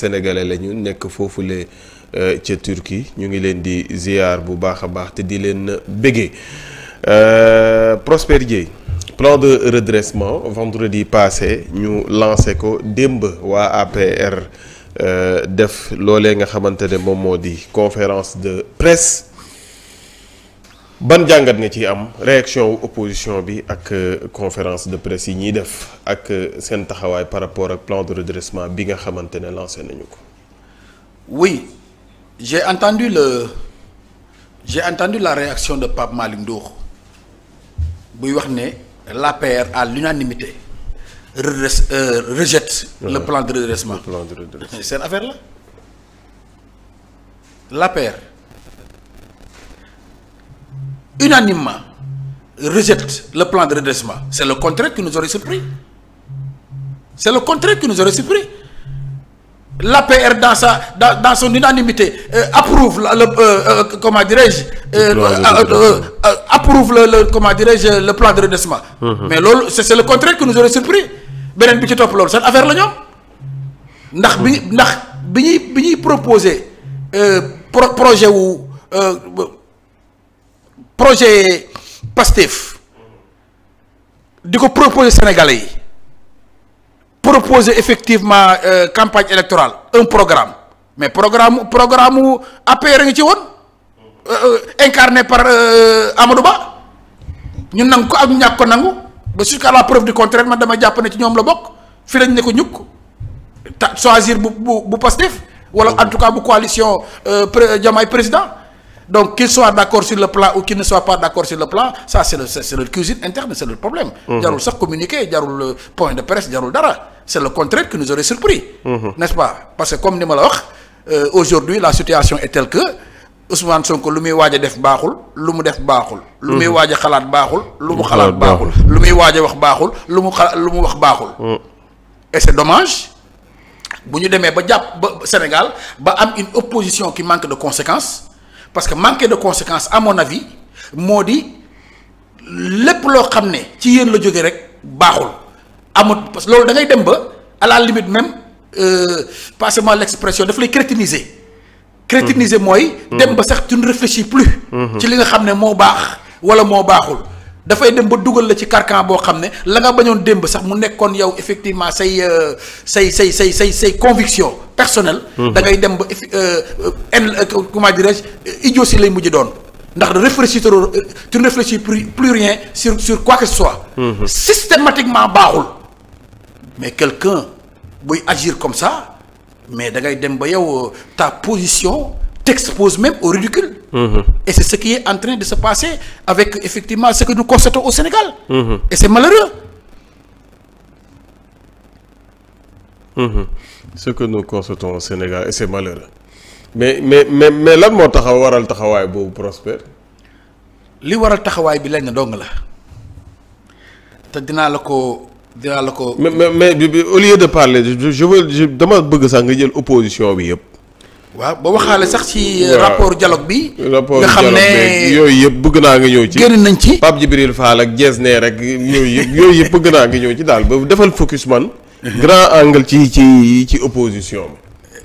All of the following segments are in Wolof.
sénégalais lañu nekk foofule ca Turquie ñu ngi leen di ziar bu baax a baax te di leen béggee Prospère Dieye plan de redressement vendredi passé ñu lancé ko démb waa APR def loolee nga xamante ne moom moo di conférence de presse ban jàngat nga ci am réaction wu opposition bi ak conférence de presse yi ñuy def ak seen taxawaay par rapport ak plan de redressement bi nga xamante ne lancé nañu ko. Oui, j'ai entendu la réaction de Pape Malick Ndour buy wax ne l'APR à l'unanimité rejette le plan de redressement. Seen affaire la l'APR unanimement rejette le plan de redressement. C'est le contraire qui nous aurait surpris. C'est le contraire qui nous aurait surpris. L'APR dans son unanimité approuve comment dirais-je approuve le plan de redressement. Mais loolu c'est le contraire qui nous aurait surpris. Beneen bi ci topp loolu seen affaire la ñoom ndax bi ñuy proposer projet Pastef di ko proposer Sénégalais yi proposer effectivement campagne électorale un programme mais programme APR ngi ci woon incarné par Amadou Ba ñu nangu ko ak ñu ñàkk ko nangu ba jusqu'à la preuve du contraire man dama jàpp ne ci ñoom la bokk fi lañ ne ko ñukk choisir bu Pastef wala en tout cas bu coalition Diomaye président. Donc qu'ils soient d'accord sur le plan ou qu'ils ne soient pas d'accord sur le plan ça c'est le cuisine interne, c'est le problème. Jarul sax communiquer, jarul point de presse, jarul dara. C'est le contraire qui nous aurait surpris. N'est-ce pas? Parce que comme ni ma la wax aujourd'hui la situation est telle que Ousmane Sonko lu muy waaj a def baaxul lu mu def baaxul. lu muy waaj a xalaat baaxul lu mu xalaat baaxul. lu muy waaj a wax baaxul lu mu wax baaxul. Et c'est dommage bu ñu demee ba jàpp ba Sénégal ba am une opposition qui manque de conséquences. Parce que manquer de conséquences à mon avis moo di lépp loo xam ne ci yéen la jógee rek baaxul amul parce que loolu da ngay dem ba à la limite même passez-moi l'expression daf lay crétiniser. Crétiniser mooy. dem ba sax tu ne réfléchis plus. ci li nga xam ne moo baax wala moo baaxul dafay dem ba dugal la ci carcan boo xam ne la nga bañoon démb sax mu nekkoon yow effectivement say conviction personnelle. da ngay dem ba comment dirais-je idiotie lay mujj doon ndax tu ne réfléchis plus rien sur quoi que ce soit. Systématiquement baaxul mais quelqu'un buy agir comme ça mais da ngay dem ba yow ta position t'expose même au ridicule. Et c'est ce qui est en train de se passer avec effectivement ce que nous constatons au Sénégal. Et c'est malheureux. Ce que nous constatons au Sénégal et c'est malheureux. Mais lan moo waral taxawaay boobu Prospère. li waral taxawaay bi lenn dong la te dinaa la ko. mais au lieu de parler dama bëgg sax nga jël opposition bi yëpp. waaw ba waxaale sax ci rapport dialogue bi. nga xam ne yooyu yëpp bëgg naa nga ñëw ci. génn nañ ci Pape Djibril Fall ak Diesner rek yooyu yëpp bëgg naa nga ñëw ci daal ba defal focus man. grand angle ci opposition bi.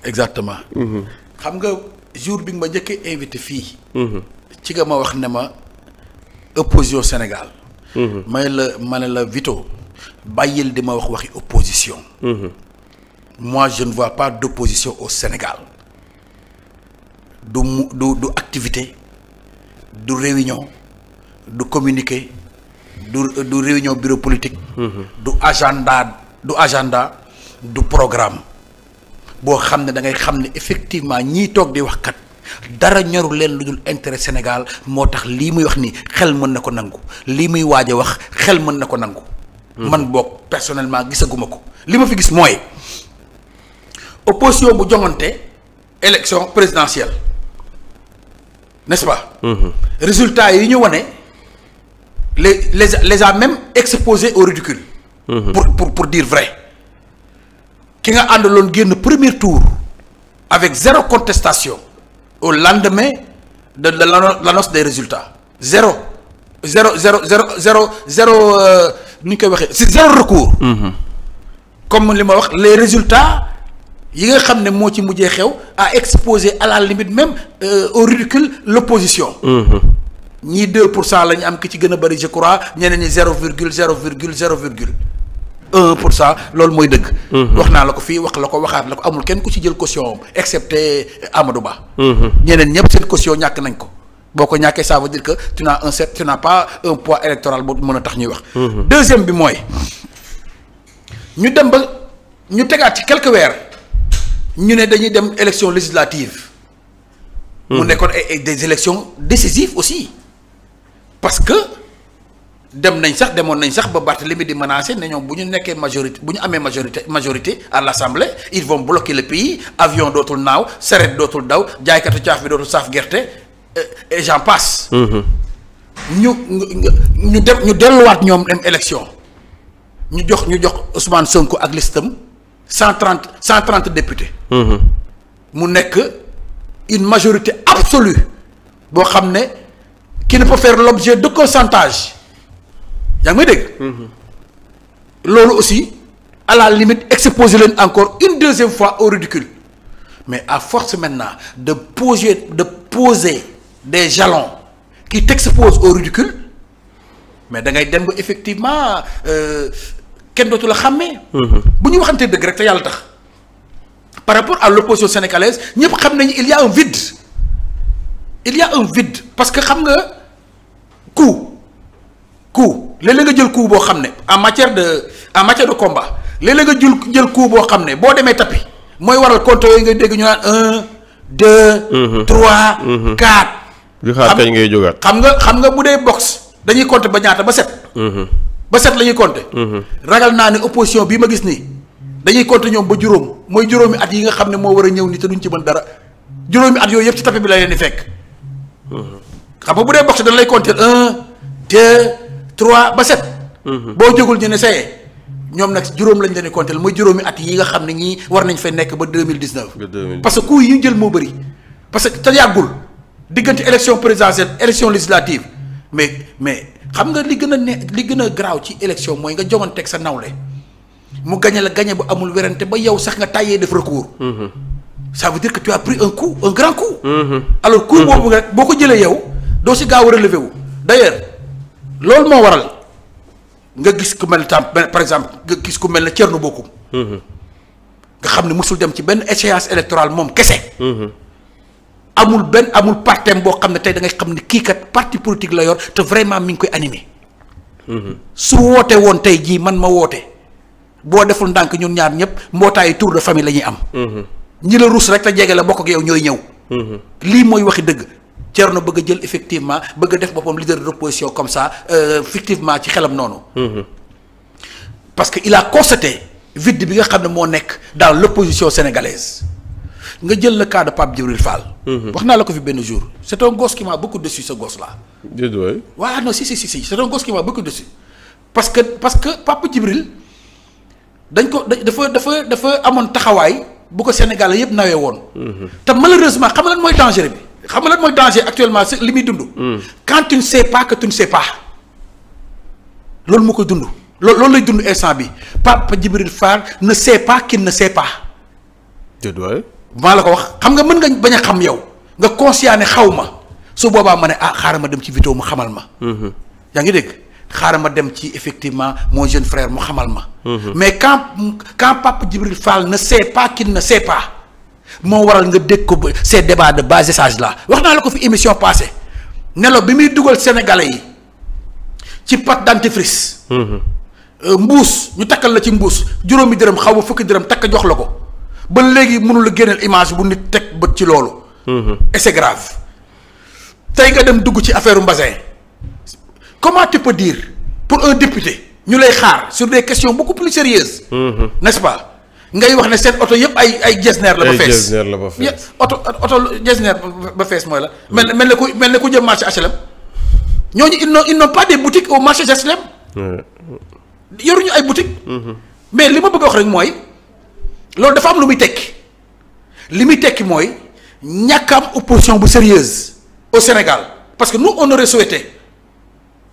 exactement. xam nga jour bi nga ma njëkkee invité fii. ci nga ma wax ne ma opposition Sénégal. ma ne la Vito bàyyil di ma waxi opposition. Moi je ne vois pas d'opposition au Sénégal. du activité du réunion du communiqué du réunion bureau politique. du agenda du programme boo xam ne da ngay xam ne effectivement ñii toog di wax kat dara ñoru leen lu dul intérêt Sénégal moo tax lii muy wax ni xel mën na ko nangu lii muy waaj a wax xel mën na ko nangu. man boog personnellement gisaguma ko li ma fi gis mooy opposition bu joŋante élection présidentielle n'est-ce pas. Résultats yi ñu wane les a même exposés au ridicule. pour dire vrai ki nga àndaloon génn premier tour avec zéro contestation au lendemain de l'annonce des résultats zéro ni ñu koy waxee c'est zéro recours. Comme li ma wax les résultats yi nga xam ne moo ci mujjee xew a exposé à la limite même au ridicule l'opposition. ñii 2% la ñu am ki ci gën a bëri je crois ñeneen ñi 1% loolu mooy dëgg. wax naa la ko fii wax la ko waxaat la ko amul kenn ku ci jël caution excepté Amadou Ba. ñeneen ñëpp seen caution ñàkk nañ ko. boo ko ñàkkee ça veut dire que tu n'as pas un poids électoral boo mën a tax ñuy wax. deuxième bi mooy ñu dem ba ñu tegaat ci quelques weer ñu ne dañuy dem élection législative. mu nekkoon des élections décisives aussi parce que demoon nañ sax ba Barthélémy di menacer ne ñoom bu ñu nekkee majorité bu ñu amee majorité à l'Assemblée ils vont bloquer le pays avion dootul naaw saret dootul daw jaaykatu caaf bi dootul saaf gerte. Et j'en passe. ñu delluwaat ñoom dem élection ñu jox Ousmane Sonko ak listam 130 députés. mu nekk une majorité absolue boo xam ne qui ne peut faire l'objet d'aucun chantage yaa ngi may dégg. loolu aussi à la limite exposer leen encore une deuxième fois au ridicule mais à force maintenant de poser des jalons qui t'exposent au ridicule mais da ngay dem ba effectivement kenn dootu la xàmmee. bu ñu waxantee dëgg rek te yàlla tax par rapport à l'opposition sénégalaise ñëpp xam nañu il y a un vide parce que xam nga coup léeg-léeg nga jël coup boo xam ne en matière de combat léeg-léeg nga jël coup boo xam ne boo demee tapis mooy waral compte yooyu nga dégg ñu naan 1 2 3 4. di xaar kañ ngay jógaat. xam nga bu dee boxe dañuy compter ba ñaata ba 7. ba 7 la ñuy compter. ragal naa ne opposition bii ma gis nii dañuy compter ñoom ba juróom mooy juróomi at yi nga xam ne moo war a ñëw nii te duñ ci mën dara juróomi at yooyu yëpp ci tapis bi la leen di fekk. xam nga bu dee boxe dañ lay compter 1 2 3 ba 7. boo jógul ñu ne saye ñoom nag juróom lañ leen di compter mooy juróomi at yi nga xam ne ñii war nañ fay nekk ba 2019. parce que coup yi ñu jël moo bëri parce que te yàggul. diggante élection présidentielle élection législative mais xam nga li gën a garaaw ci élection mooy nga joŋanteeg sa nawle mu gañe bu amul werante ba yow sax nga tàyyee def recours. ça veut dire que tu as pris un grand coup. alors coup boobu rek boo ko jëlee yow doo si gaaw a relever wu. d'ailleurs loolu moo waral nga gis ku mel par exemple nga gis ku mel ne Thierno Bocoum. nga xam ne mosul dem ci benn échéance électorale moom kese. amul partem boo xam ne tey da ngay xam ne kii kat parti politique la yor te vraiment mi ngi koy animé. su woote woon tey jii man ma woote boo deful ndànk ñun ñaar ñëpp mbootaayu tour de famille la ñuy am. ñi la rus rek te jege la bokk ak yow ñooy ñëw. lii mooy waxi dëgg Thierno bëgg a jël effectivement bëgg a def boppam leader de l'opposition comme ça effectivement ci xelam noonu. parce que il a constaté vide bi nga xam ne moo nekk dans l'opposition sénégalaise. nga jël le cas de Pape Djibril Fall. wax naa la ko fi benn jour c'est un gosse qui m'a beaucoup déçu ce gosse là. déedéet. waaw non si c'est un gosse qui m'a beaucoup déçu parce que Pape Djibril dafa amoon taxawaay bu ko Sénégal yëpp nawee woon. te malheureusement xam nga lan mooy danger bi xam nga lan mooy danger actuellement c'est li muy dund. quand tu ne sais pas que tu ne sais pas loolu moo koy dund loolu lay dund instant bi Pape Djibril Fall ne sait pas qu'il ne sait pas. déedéet. maa la ko wax xam nga mën nga bañ a xam yow nga conscient ne xaw ma su boobaa ma ne xaaral ma dem ci vidéo mu xamal ma. yaa ngi dégg xaaral ma dem ci effectivement mon jeune frère mu xamal ma. mais quand Pape Djibril Fall ne sait pas qu'il ne sait pas moo waral nga dégg ko ces débats de bas étage là wax naa la ko fi émission passée nelo bi muy dugal sénégalais yi ci pâte dentifrice. mbuus ñu takkal la ci mbuus juróomi dërëm xaw ma fukki dërëm takk jox la ko. ba léegi mënul a génneel image bu nit teg bët ci loolu. et c'est grave tey nga dem dugg ci affaire Mbasin comment tu peux dire pour un député ñu lay xaar sur des questions beaucoup plus sérieuses. n'est-ce pas ngay wax ne seen oto yëpp ay Getzner la ba fees. ay Getzner la ba fees oto Getzner ba fees mooy la. mel ne ku jëm marché HLM ñooñu ils n'ont pas des boutiques au marché HLM. yoruñu ay boutiques. mais li ma bëgg a wax rek mooy. loolu dafa am lu muy tekki mooy ñàkk am opposition bu sérieuse au Sénégal parce que nous on aurait souhaité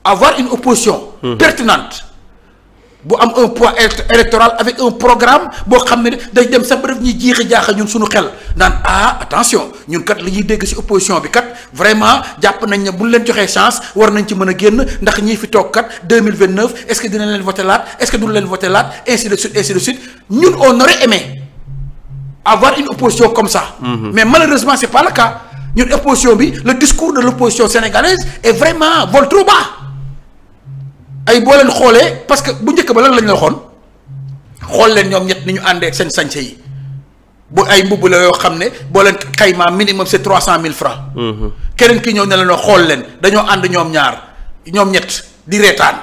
avoir une opposition pertinente bu am un poids électoral avec un programme boo xam ne day dem sax ba def ñuy jiixi jaaxa ñun suñu xel naan attention ñun kat li ñuy dégg ci opposition bi kat vraiment jàpp nañ ne bu ñu leen joxee chance war nañ ci mën a génn ndax ñii fi toog kat 2029 est-ce que dinañ leen voté laat est-ce que duñ leen voté laat ainsi de suite ñun on aurait aimé avoir une opposition comme ça. Mais malheureusement c'est pas le cas ñun opposition bi le discours de l'opposition sénégalaise est vraiment vole trop bas. ay boo leen xoolee parce que bu njëkk ba lan lañ la waxoon xool leen ñoom ñett ni ñu àndee ak seen sañse yi bu ay mbubb la yoo xam ne boo leen xaymaa minimum c'est 300,000 francs. keneen ki ñëw ne la xool leen dañoo ànd ñoom ñett di reetaan.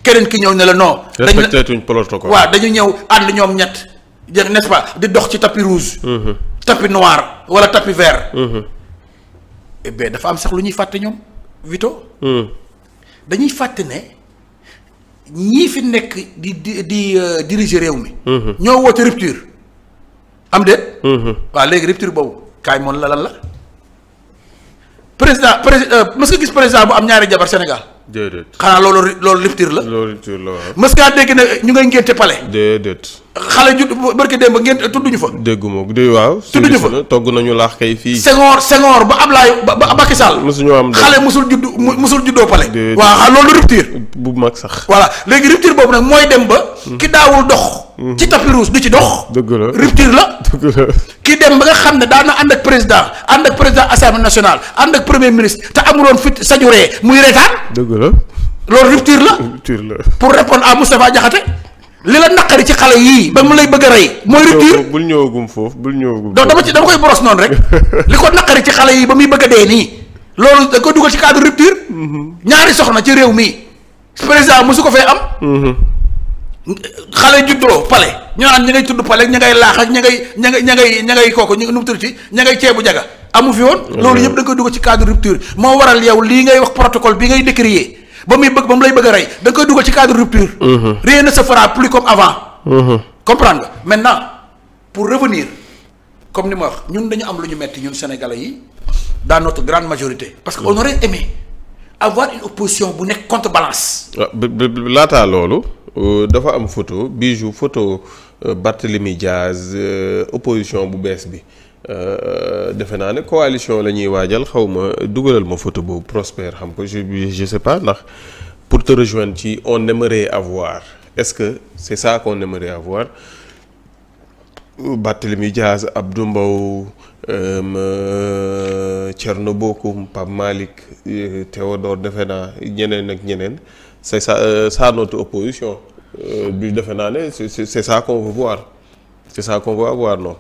keneen ki ñëw ne la non. respecté tuñ protocole. waaw dañu ñëw ànd ñoom ñett n'est-ce pas di dox ci tapis rouge. tapis noir wala tapis vert. et bien dafa am sax lu ñuy fàtte ñoom Vito. dañuy fàtte ne ñii fi nekk di diriger réew mi. ñoo woote rupture am déet. waaw léegi rupture boobu kaay moon la lan la président mës nga gis président bu am ñaari jabar Sénégal. déedéet xanaa loolu rupture la. loolu rupture la waaw. mës ngaa dégg ne ñu ngay ngénte palais. déedéet. xale ju barke démb ngénte tudduñu fa. dégguma waaw. tudduñu fa togg nañu laax kay fii. Senghor ba Ablaye ba Macky Sall. mosuñoo am xale musul juddoo palais. waaw loolu rupture. bu mag sax. voilà léegi rupture boobu nag mooy dem ba. ki daawul dox. ci tapis rouge du ci dox. dëgg la rupture la. dëgg la. ki dem ba nga xam ne daan na ànd ak président assemblée nationale ànd ak premier ministre te amuloon fit sañu ree muy reetaan. dëgg la. loolu rupture la. rupture la. pour répondre à Moustapha Diakhaté li la naqari ci xale yii ba mu lay bëgg a rey. mooy rupture bul ñëwagum foofu bul ñëwagum. donc dama koy boros noonu rek li ko naqari ci xale yii ba muy bëgg a dee nii loolu da ko dugal ci cadre rupture. ñaari soxna ci réew mi président mosu ko fee am. xale juddoo palais ñu naan ña ngay tudd palais ña ngay laax ak ña ngay kooku ñu nu mu tudd ci ña ngay ceebu jaga amu fi woon. loolu yëpp da nga koy dugal ci cadre rupture moo waral yow lii ngay wax protocole bi ngay décrier ba mu lay bëgg a rey da nga koy dugal ci cadre rupture. rien ne se fera plus comme avant. comprendre nga maintenant pour revenir comme ni ma wax ñun dañu am lu ñu metti ñun sénégalais yi dans notre grande majorité. parce que on aurait aimé avoir une opposition bu nekk contrebalance. laataa loolu. dafa am photo Barthélémy Diaz opposition bu bees bi defe naa ne coalition la ñuy waajal xaw ma dugalal ma photo boobu Prospère xam ko je sais pas ndax pour te rejoindre ci on aimerait avoir est-ce que c'est ça qu'on aimerait avoir Barthélémy Diaz Abdou Mbow Thierno Bocoum Pape Malick Théodore defe naa ñeneen ak ñeneen. c'est ça notre opposition bi defe naa ne c'est ça qu'on veut voir c'est ça qu'on veut avoir non.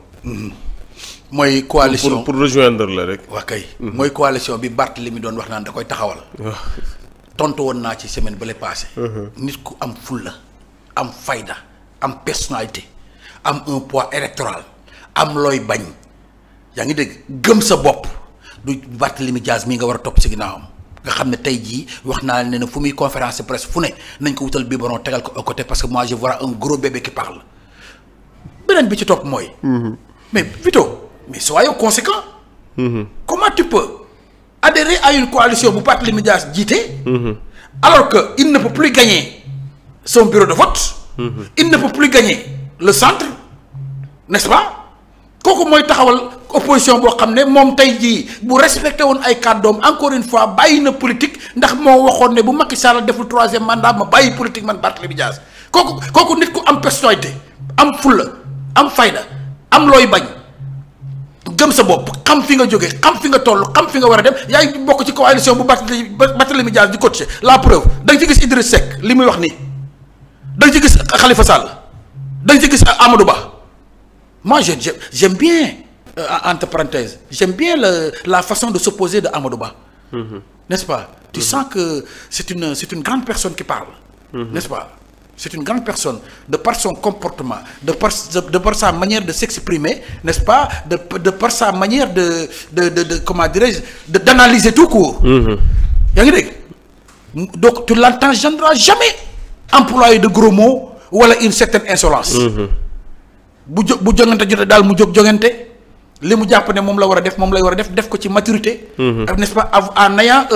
mooy coalition pour rejoindre la rek. waa kay. mooy coalition bi Barthélémy doon wax naan da koy taxawal. tontu woon naa ci semaine ba le passé. nit ku am fulla am fayda am personnalité am un poids électoral am looy bañ yaa ngi dégg gëm sa bopp du Barthélémy Diaz mii nga war a topp ci ginnaawam. nga xam ne tey jii wax naa ne fu muy conférence de presse fu ne nañ ko wutal biberon tegal ko à côté parce que moi je vois un gros bébé qui parle beneen bi ci topp mooy. mais Vito mais soyons conséquents. Comment tu peux adhérer à une coalition bu Barthélémy Dias jiite. alors que il ne peut plus gagner son bureau de vote. il ne peut plus gagner le centre n'est-ce pas kooku mooy taxawal. opposition boo xam ne moom tey jii bu respecté woon ay kàddoom encore une fois bàyyi na politique ndax moo waxoon ne bu Macky Sall deful 3e mandat ma bàyyi politique man Barthélémy Dias kooku nit ku am personnalité am fulla am fayda am looy bañ gëm sa bopp xam fi nga jógee xam fi nga toll xam fi nga war a dem yaa ngi bokk ci coalition bu Barthélémy Dias di coacher la preuve da nga ci gis Idriss Seck li muy wax nii da nga ci gis Khalifa Sall da nga ci gis Amadou Ba moi j'aime bien. Entre parenthèses j'aime bien la façon de s'opposer de Amadou Ba. N'est-ce pas tu sens que c'est une grande personne qui parle. N'est-ce pas c'est une grande personne de par son comportement de par sa manière de s'exprimer n'est-ce pas de par sa manière de comment dirais-je d'analyser tout court. yaa ngi dégg donc tu l'entendras jamais employer de gros mots wala une certaine insolence. bu jongante jotee daal mu jóg jongante. li mu jàpp ne moom la war a def moom lay war a def ko ci maturité. n'est-ce pas en ayant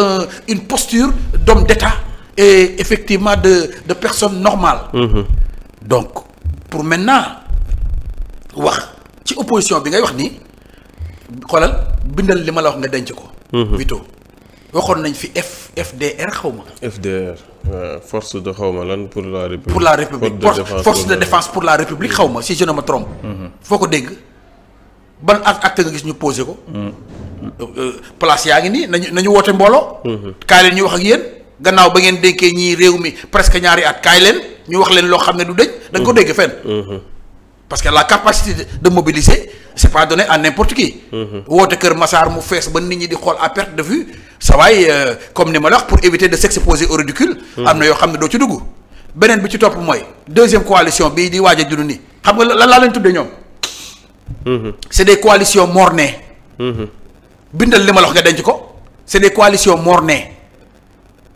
une posture d'homme d'État et effectivement de personnes normales. Donc pour maintenant wax ci opposition bi ngay wax ni xoolal bindal li ma la wax nga denc ko. Vito waxoon nañ fi FDR xaw ma. FDR force de xaw ma lan pour la république. pour la république force de défense pour la république xaw ma si je ne me trompe. foo ko dégg ban acte nga gis ñu posé ko. place yaa ngi nii nañu woote mbooloo. kaay leen ñu wax ak yéen gannaaw ba ngeen dénkee ñii réew mi presque ñaari at kaay leen ñu wax leen loo xam ne du dëj. da nga ko dégg fenn. parce que la capacité de mobiliser c'est pas donné à n'importe qui. woote Kër Massar mu fees ba nit ñi di xool à perte de vue ça va comme ni ma la wax pour éviter de s'exposer au ridicule. am na yoo xam ne doo ci dugg. beneen bi ci topp mooy deuxième coalition bii di waaj a juddu nii xam nga lan laa leen tuddee ñoom. c'est des coalitions mornées. bindal li ma la wax nga denc ko c'est des coalitions mornées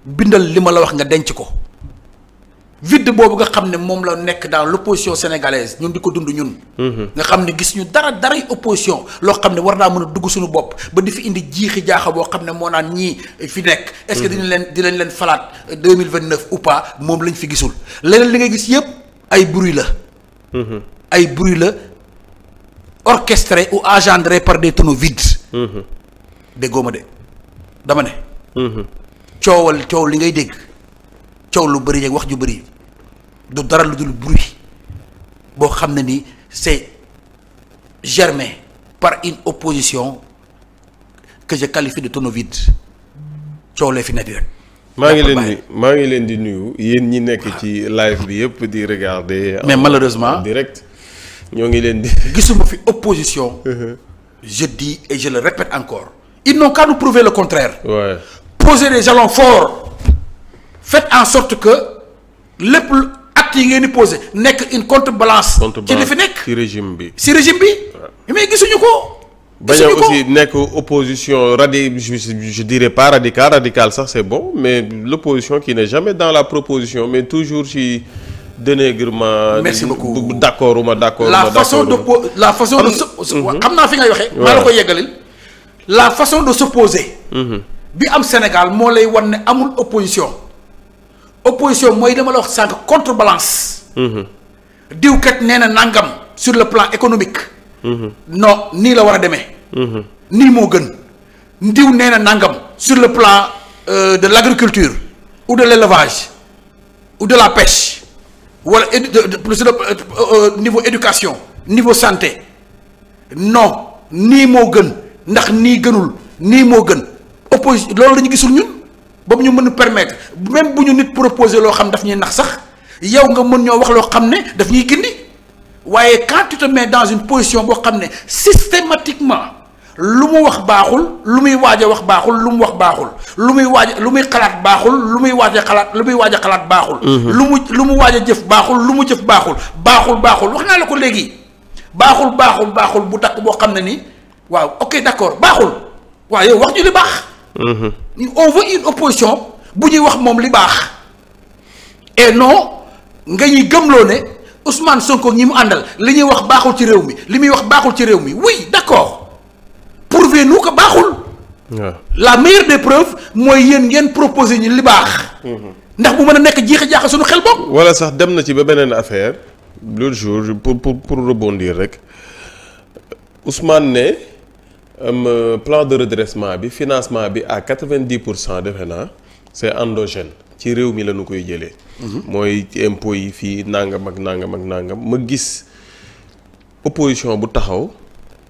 bindal li ma la wax nga denc ko vide boobu nga xam ne moom la nekk dans l'opposition sénégalaise ñun di ko dund ñun. nga xam ne gis ñu daray opposition loo xam ne war naa mën a dugg suñu bopp ba di fi indi jiixi jaaxa boo xam ne moo naan ñii fi nekk. est-ce que dinañ leen falaat 2029 ou pas moom lañ fi gisul leneen li ngay gis yëpp ay bruit la. ay bruit la orchestré ou engendré par des tonneaux vides. déggoo ma de dama ne. coow li ngay dégg coow lu bëri ak wax ju bëri du dara lu dul bruit boo xam ne ni c'est germé par une opposition que je qualifie de tonneau vide coow lee fi nekk rek. maa ngi leen di nuyu yéen ñi nekk ci live bi yëpp di regarder. mais malheureusement direct ñoo ngi leen di. gisuma fi opposition. je dis et je le répète encore. ils n'ont qu'à nous prouver le contraire. Ouais. Posez des jalons forts. Faites en sorte que lépp actes yi ngeen di poser nekk une contrebalance. ci li fi nekk ci régime bi. ci régime bi. mais gisuñu ko. bañ a aussi nekk opposition je dirais pas radical sax c'est bon mais l'opposition qui n'est jamais dans la proposition mais toujours ci dénigrement. merci beaucoup d'accord la façon de xam naa fi ngay waxee. maa la ko yeggalil. la façon de s'opposer. bi am Sénégal moo lay wan ne amul opposition. opposition mooy dama la wax sànq contrebalance. diwkat nee na nangam sur le plan économique. non nii la war a demee. nii moo gën. diw nee na nangam sur le plan de l'agriculture ou de l'élevage ou de la pêche wala niveau éducation niveau santé non nii moo gën ndax nii gënul nii moo gën opposition loolu la ñu gisul ñun ba ñu mën a permettre même bu ñu nit proposer loo xam daf ñuy nax sax yow nga mën ñoo wax loo xam ne daf ñuy gindi waaye quand tu te mets dans une position boo xam ne systématiquement lu mu wax baaxul lu muy waaj a wax baaxul lu mu wax baaxul lu muy xalaat baaxul lu muy waaj a xalaat baaxul. lu mu waaj a jëf baaxul lu mu jëf baaxul wax naa la ko léegi baaxul bu takk boo xam ne ni waaw ok d'accord baaxul waaw yow wax ñu li baax. on veut une opposition bu ñuy wax moom li baax et non nga ñuy gëmloo ne Ousmane Sonko ñi mu àndal li ñuy wax baaxul ci réew mi li muy wax baaxul ci réew mi oui d'accord. prouvez-nous que baaxul. la meilleure des preuves mooy yéen ngeen proposer ñu li baax. ndax bu mën a nekk jiixi jaaxa suñu xel bopp. wala sax dem na ci ba beneen affaire l'autre jour pour rebondir rek Ousmane ne plan de redressement bi financement bi à 90% defe naa c'est endogène ci réew mi la ñu koy jëlee. mooy ci impôts yi fii nangam ak nangam ma gis opposition bu taxaw.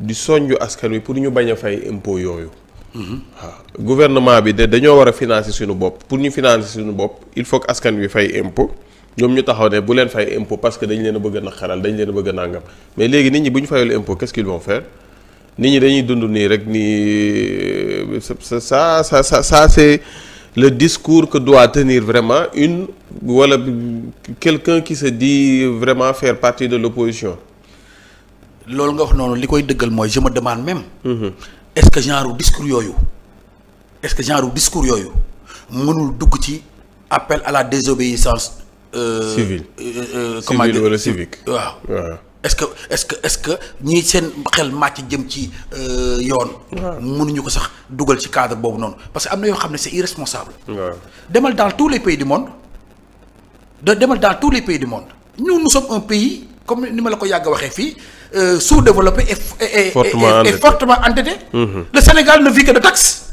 di soñju askan wi pour ñu bañ a fay impôt yooyu. waaw gouvernement bi dañoo war a financer suñu bopp pour ñu financer suñu bopp il faut que askan wi fay impôt ñoom ñu taxaw ne bu leen fay impôt parce que dañ leen a bëgg a naqaral dañ leen a bëgg a nàngam mais léegi nit ñi bu ñu fayul impôt qu'est-ce qu'ils vont faire nit ñi dañuy dund nii rek nii ça c'est le discours que doit tenir vraiment wala quelqu'un qui se dit vraiment faire partie de l'opposition. loolu nga wax noonu li koy dëggal mooy je me demande même. est-ce que genre discours yooyu mënul dugg ci appel à la désobéissance. civile. comment dire wala civique. waaw est-ce que ñii seen xel màcc jëm ci yoon. mënuñu ko sax dugal ci cadre boobu noonu parce que am na yoo xam ne c'est irresponsable. demal dans tous les pays du monde. demal dans tous les pays du monde nous sommes un pays comme ni ma la ko yàgg waxee fii sous-développé et fortement endetté. Le Sénégal ne vit que de taxes.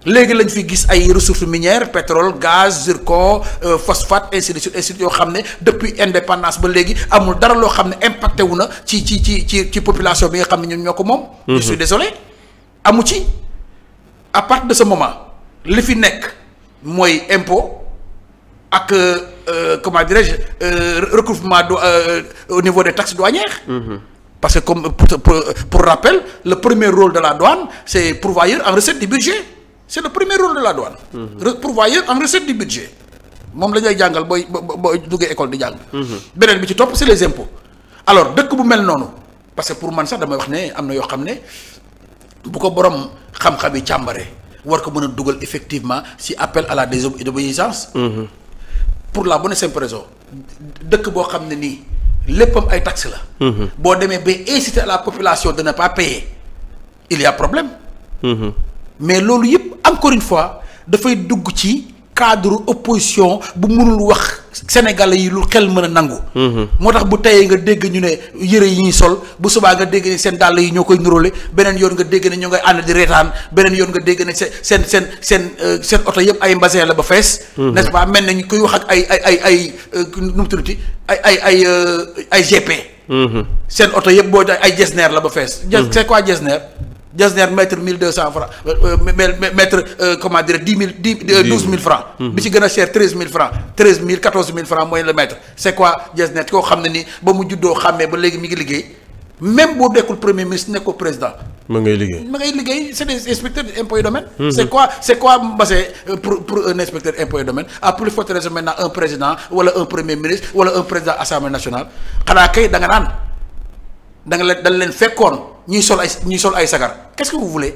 léegi lañ fi gis ay ressources minières pétrole gaz zircon phosphate ainsi de suite yoo xam ne depuis indépendance ba léegi amul dara loo xam ne impacté wu na ci population bi nga xam ne ñun ñoo ko moom. je suis désolé amu ci à partir de ce moment li fi nekk mooy impôt ak comment dirais-je recouvrement au niveau des taxes douanières. Parce que comme pour rappel le premier rôle de la douane c'est pourvoyeur en recette du budget. C'est le premier rôle de la douane. Pourvoyeur en recette du budget moom la ñuy jàngal booy duggee école di jàng. beneen bi ci topp c'est les impôts. alors dëkk bu mel noonu parce que pour man sax damay wax ne am na yoo xam ne bu ko borom xam-xam yi càmbare war ko mën a dugal effectivement si appel à la désobéissance. pour la bonne et simple raison dëkk boo xam ne nii léppam ay taxes la. boo demee ba inciter à la population de ne pas payer il y a problème. mais loolu yëpp encore une fois dafay dugg ci cadre opposition bu mënul wax sénégalais yi lu xel mën a nangu. moo tax bu teyee nga dégg ñu ne yëre yi ñuy sol bu subaa nga dégg ne seen dàll yi ñoo koy nuróole beneen yoon nga dégg ne ñoo ngay ànd di reetaan beneen yoon nga dégg ne seen oto yëpp ay mbasin la ba fees. n'est-ce pas mel na ñu koy wax ak ay nu mu tuddati ay GP. seen oto yëpp boo ay Jesner la ba fees. c'est quoi Jesner. Jesner mètre 1200 francs mètre comment dire 12 000 francs. bi ci gën a cher 13 000 francs 13 000 14 000 francs mooy le mètre. c'est quoi Jesner koo xam ne ni ba mu juddoo xàmmee ba léegi mi ngi liggéey même boo nekkul premier ministre nekkul président. ma ngay liggéey c'est des inspecteurs impôts et domaines. c'est quoi Mbassé pour un inspecteur impôts et domaines à plus forte raison maintenant un président wala un premier ministre wala un président assemblée nationale xanaa kay da nga naan dañ leen fekkoon. ñuy sol ay sagar qu'est-ce que vous voulez.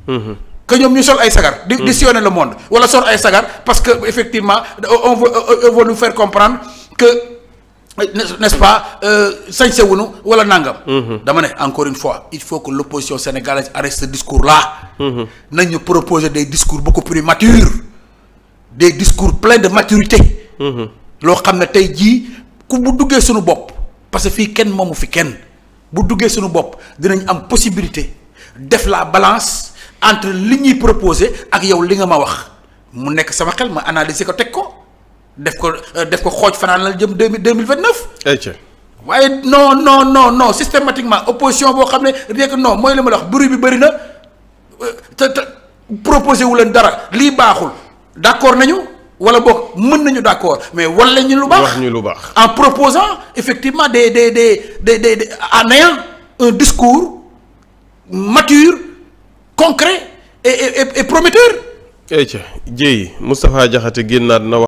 que ñoom ñuy sol ay sagar. di sillonner le monde wala sol ay sagar parce que effectivement on veut nous faire comprendre que n'est-ce pas sañse wuñu wala nangam. dama ne encore une fois il faut que l'opposition sénégalaise arrête ce discours-là. nañu proposer des discours beaucoup plus matures des discours pleins de maturité. loo xam ne tey jii ku bu duggee suñu bopp parce que fii kenn moomu fi kenn. bu duggee suñu bopp dinañ am possibilité def la balance entre li ñuy proposer ak yow li nga ma wax mu nekk sama xel ma analyser ko teg ko def ko xooj fanaan la jëm 2029. waaye non systématiquement opposition boo xam ne rien que non mooy li ma la wax bruit bi bëri na te proposer wu leen dara lii baaxul d'accord nañu wala boog mën nañu d'accord mais wala ñu lu baax wax ñu lu baax en proposant effectivement des en ayant un discours mature concret et prometteur. Dieye Moustapha Diakhaté génnaat na